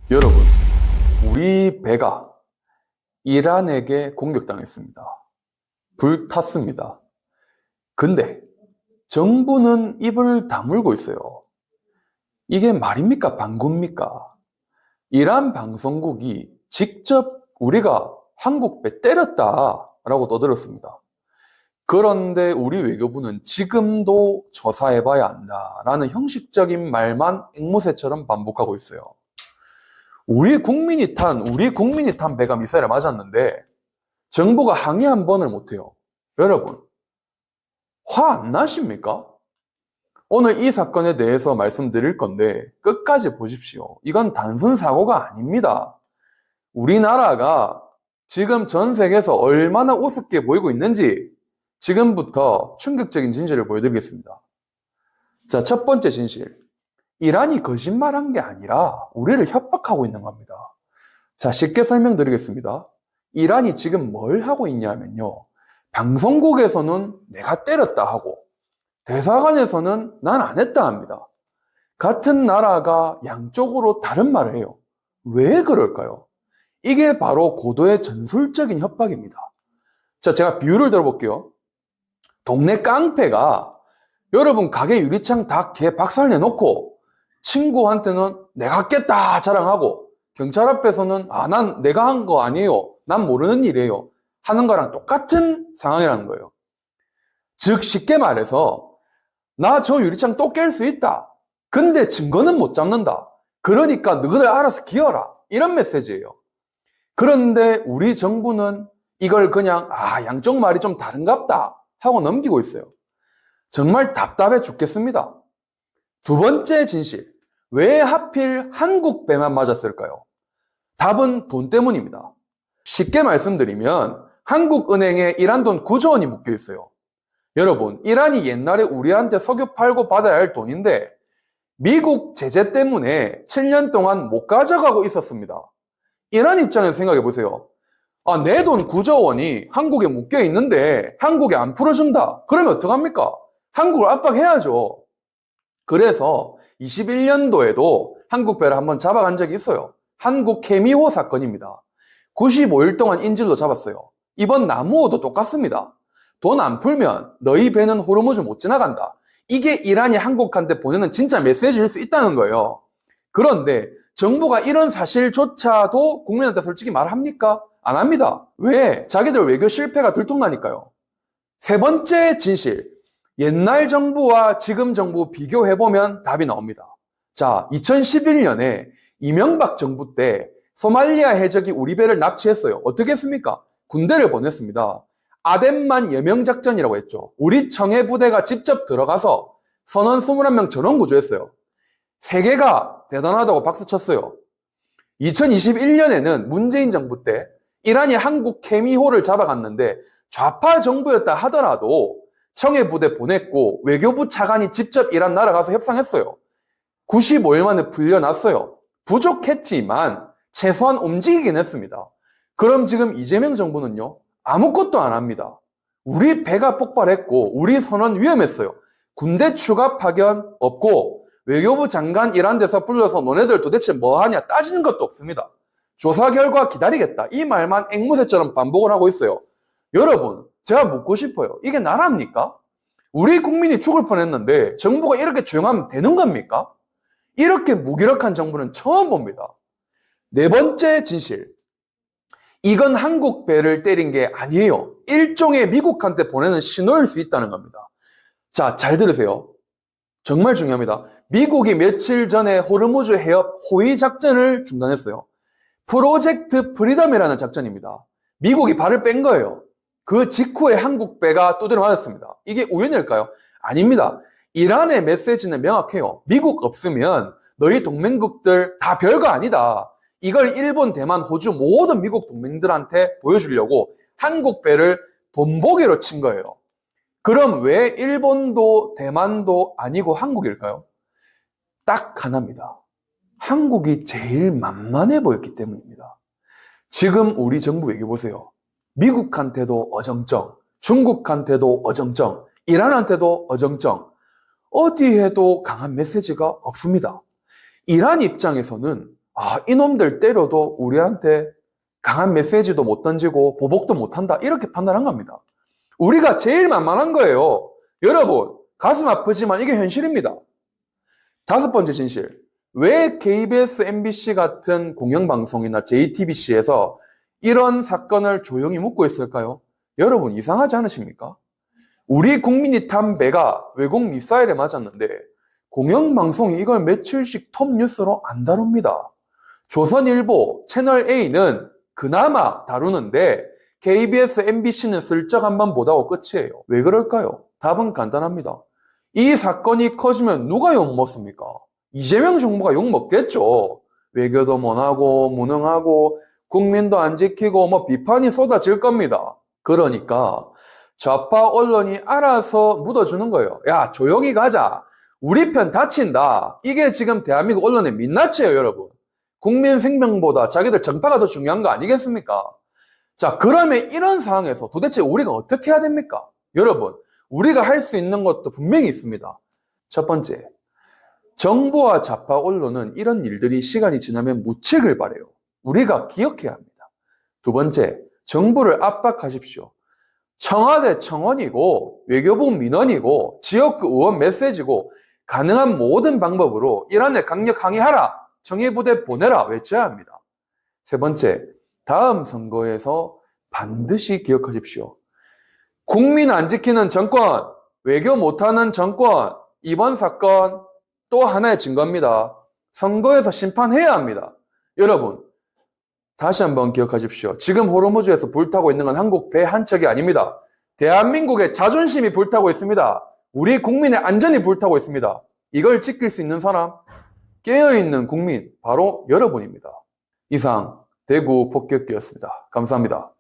여러분, 우리 배가 이란에게 공격당했습니다. 불탔습니다. 근데 정부는 입을 다물고 있어요. 이게 말입니까? 방구입니까? 이란 방송국이 직접 우리가 한국 배 때렸다라고 떠들었습니다. 그런데 우리 외교부는 지금도 조사해봐야 한다라는 형식적인 말만 앵무새처럼 반복하고 있어요. 우리 국민이 탄 배가 미사일을 맞았는데 정부가 항의 한 번을 못해요. 여러분, 화 안 나십니까? 오늘 이 사건에 대해서 말씀드릴 건데 끝까지 보십시오. 이건 단순 사고가 아닙니다. 우리나라가 지금 전 세계에서 얼마나 우습게 보이고 있는지 지금부터 충격적인 진실을 보여드리겠습니다. 자, 첫 번째 진실. 이란이 거짓말한 게 아니라 우리를 협박하고 있는 겁니다. 자, 쉽게 설명드리겠습니다. 이란이 지금 뭘 하고 있냐면요. 방송국에서는 내가 때렸다 하고 대사관에서는 난 안 했다 합니다. 같은 나라가 양쪽으로 다른 말을 해요. 왜 그럴까요? 이게 바로 고도의 전술적인 협박입니다. 자, 제가 비유를 들어볼게요. 동네 깡패가 여러분 가게 유리창 다 개 박살내놓고 친구한테는 내가 깼다 자랑하고 경찰 앞에서는 난 내가 한 거 아니에요. 난 모르는 일이에요. 하는 거랑 똑같은 상황이라는 거예요. 즉 쉽게 말해서 나 저 유리창 또 깰 수 있다. 근데 증거는 못 잡는다. 그러니까 너희들 알아서 기어라. 이런 메시지예요. 그런데 우리 정부는 이걸 그냥 양쪽 말이 좀 다른갑다 하고 넘기고 있어요. 정말 답답해 죽겠습니다. 두 번째 진실. 왜 하필 한국 배만 맞았을까요? 답은 돈 때문입니다. 쉽게 말씀드리면 한국은행에 이란 돈 9조 원이 묶여 있어요. 여러분, 이란이 옛날에 우리한테 석유 팔고 받아야 할 돈인데 미국 제재 때문에 7년 동안 못 가져가고 있었습니다. 이란 입장에서 생각해 보세요. 내 돈 9조 원이 한국에 묶여 있는데 한국에 안 풀어준다. 그러면 어떡합니까? 한국을 압박해야죠. 그래서 21년도에도 한국 배를 한번 잡아간 적이 있어요. 한국 케미호 사건입니다. 95일 동안 인질로 잡았어요. 이번 나무호도 똑같습니다. 돈 안 풀면 너희 배는 호르무즈 못 지나간다. 이게 이란이 한국한테 보내는 진짜 메시지일 수 있다는 거예요. 그런데 정부가 이런 사실조차도 국민한테 솔직히 말합니까? 안 합니다. 왜? 자기들 외교 실패가 들통나니까요. 세 번째 진실. 옛날 정부와 지금 정부 비교해보면 답이 나옵니다. 자, 2011년에 이명박 정부 때 소말리아 해적이 우리 배를 납치했어요. 어떻게 했습니까? 군대를 보냈습니다. 아덴만 여명작전이라고 했죠. 우리 청해부대가 직접 들어가서 선원 21명 전원 구조했어요. 세계가 대단하다고 박수쳤어요. 2021년에는 문재인 정부 때 이란이 한국 케미호를 잡아갔는데 좌파 정부였다 하더라도 청해부대 보냈고 외교부 차관이 직접 이란 날아가서 협상했어요. 95일 만에 풀려났어요. 부족했지만 최소한 움직이긴 했습니다. 그럼 지금 이재명 정부는요? 아무것도 안 합니다. 우리 배가 폭발했고 우리 선원 위험했어요. 군대 추가 파견 없고 외교부 장관 이란 데서 불러서 너네들 도대체 뭐 하냐 따지는 것도 없습니다. 조사 결과 기다리겠다. 이 말만 앵무새처럼 반복을 하고 있어요. 여러분, 제가 묻고 싶어요. 이게 나라입니까? 우리 국민이 죽을 뻔했는데 정부가 이렇게 조용하면 되는 겁니까? 이렇게 무기력한 정부는 처음 봅니다. 네 번째 진실. 이건 한국 배를 때린 게 아니에요. 일종의 미국한테 보내는 신호일 수 있다는 겁니다. 자, 잘 들으세요. 정말 중요합니다. 미국이 며칠 전에 호르무즈 해협 호위 작전을 중단했어요. 프로젝트 프리덤이라는 작전입니다. 미국이 발을 뺀 거예요. 그 직후에 한국 배가 두드려 맞았습니다. 이게 우연일까요? 아닙니다. 이란의 메시지는 명확해요. 미국 없으면 너희 동맹국들 다 별거 아니다. 이걸 일본, 대만, 호주 모든 미국 동맹들한테 보여주려고 한국 배를 본보기로 친 거예요. 그럼 왜 일본도 대만도 아니고 한국일까요? 딱 하나입니다. 한국이 제일 만만해 보였기 때문입니다. 지금 우리 정부 얘기해 보세요. 미국한테도 어정쩡, 중국한테도 어정쩡, 이란한테도 어정쩡, 어디에도 강한 메시지가 없습니다. 이란 입장에서는 아, 이놈들 때려도 우리한테 강한 메시지도 못 던지고 보복도 못한다. 이렇게 판단한 겁니다. 우리가 제일 만만한 거예요. 여러분, 가슴 아프지만 이게 현실입니다. 다섯 번째 진실. 왜 KBS, MBC 같은 공영방송이나 JTBC에서 이런 사건을 조용히 묻고 있을까요? 여러분, 이상하지 않으십니까? 우리 국민이 탄 배가 외국 미사일에 맞았는데 공영방송이 이걸 며칠씩 톱 뉴스로 안 다룹니다. 조선일보, 채널A는 그나마 다루는데 KBS, MBC는 슬쩍 한번 보다고 끝이에요. 왜 그럴까요? 답은 간단합니다. 이 사건이 커지면 누가 욕먹습니까? 이재명 정부가 욕먹겠죠. 외교도 못하고 무능하고 국민도 안 지키고 뭐 비판이 쏟아질 겁니다. 그러니까 좌파 언론이 알아서 묻어주는 거예요. 야, 조용히 가자. 우리 편 다친다. 이게 지금 대한민국 언론의 민낯이에요, 여러분. 국민 생명보다 자기들 정파가 더 중요한 거 아니겠습니까? 자, 그러면 이런 상황에서 도대체 우리가 어떻게 해야 됩니까? 여러분, 우리가 할 수 있는 것도 분명히 있습니다. 첫 번째, 정부와 좌파 언론은 이런 일들이 시간이 지나면 묻히길 바라요. 우리가 기억해야 합니다. 두 번째, 정부를 압박하십시오. 청와대 청원이고 외교부 민원이고 지역구 의원 메시지고 가능한 모든 방법으로 이란에 강력 항의하라, 정예부대 보내라 외쳐야 합니다. 세 번째, 다음 선거에서 반드시 기억하십시오. 국민 안 지키는 정권, 외교 못하는 정권, 이번 사건 또 하나의 증거입니다. 선거에서 심판해야 합니다. 여러분, 다시 한번 기억하십시오. 지금 호르무즈에서 불타고 있는 건 한국 배 한 척이 아닙니다. 대한민국의 자존심이 불타고 있습니다. 우리 국민의 안전이 불타고 있습니다. 이걸 지킬 수 있는 사람, 깨어있는 국민, 바로 여러분입니다. 이상 대구 폭격기였습니다. 감사합니다.